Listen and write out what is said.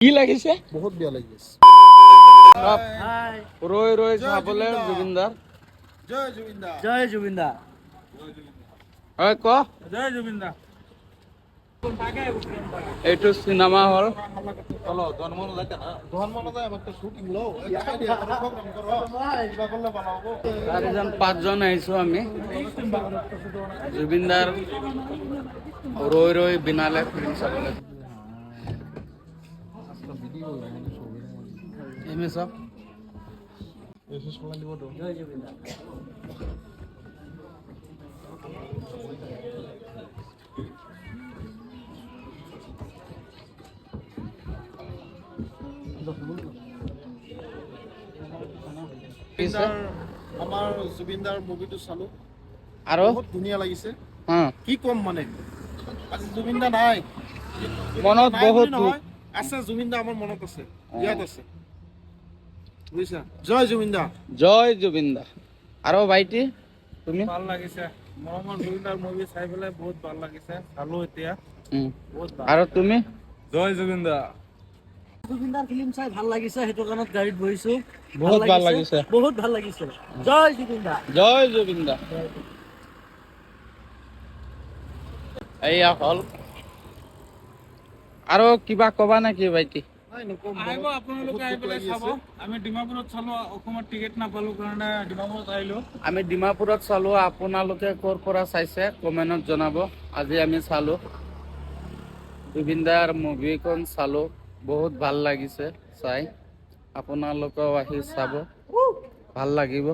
কি লাগিছে? বহুত বেয়া লাগিছে। ৰৈ ৰৈ চাবলে জুবিনদাৰ। জয় জুবিনদা। জয় জুবিনদা। হয় ক। জয় জুবিনদা। এইটো চিনেমা হল। চাৰিজন পাঁচজন আহিছো আমি জুবিনদাৰ ৰৈ ৰৈ বিনালে ফিল্ম চাবলৈ। জয় জুবিনদা। আমাৰ জুবিনদাৰ মুভিটো চালো আৰু বহুত ধুনীয়া লাগিছে। অ কি কম মানে আজি জুবিনদা নাই মনত নাই বহুত বুলি নহয়, আছে জুবিনদা আমাৰ মনত আছে, ইয়াত আছে বুজিছা। জয় জুবিনদা। জয় জুবিনদা। আৰু ভাইটি তুমি? ভাল লাগিছে, মৰমৰ জুবিনদাৰ মুভি চাই পেলাই বহুত ভাল লাগিছে, চালো এতিয়া বহুত ভাল। আৰু তুমি? জয় জুবিনদা। জুবিনদাৰ ফিল্ম চাই ভাল লাগিছে, সেইটো কাৰণত গাড়ীত বহিছো। বহুত ভাল লাগিছে। বহুত ভাল লাগিছে। জয় জুবিনদা। জয় জুবিনদা। এইয়া হল। আৰু কিবা কবা নেকি ভাইটি? আহিব আপোনালোকে, আহি পেলাই চাব। আমি ডিমাপুৰত চালো, অসমত টিকেট নাপালো কাৰণে ডিমাপুৰত আহিলো। আমি ডিমাপুৰত চালো, আপোনালোকে ক'ৰ পৰা চাইছে কমেণ্টত জনাব। আজি আমি চালো জুবিনদাৰ মুভিখন চালো, বহুত ভাল লাগিছে চাই। আপোনালোকেও আহি চাব, ভাল লাগিব।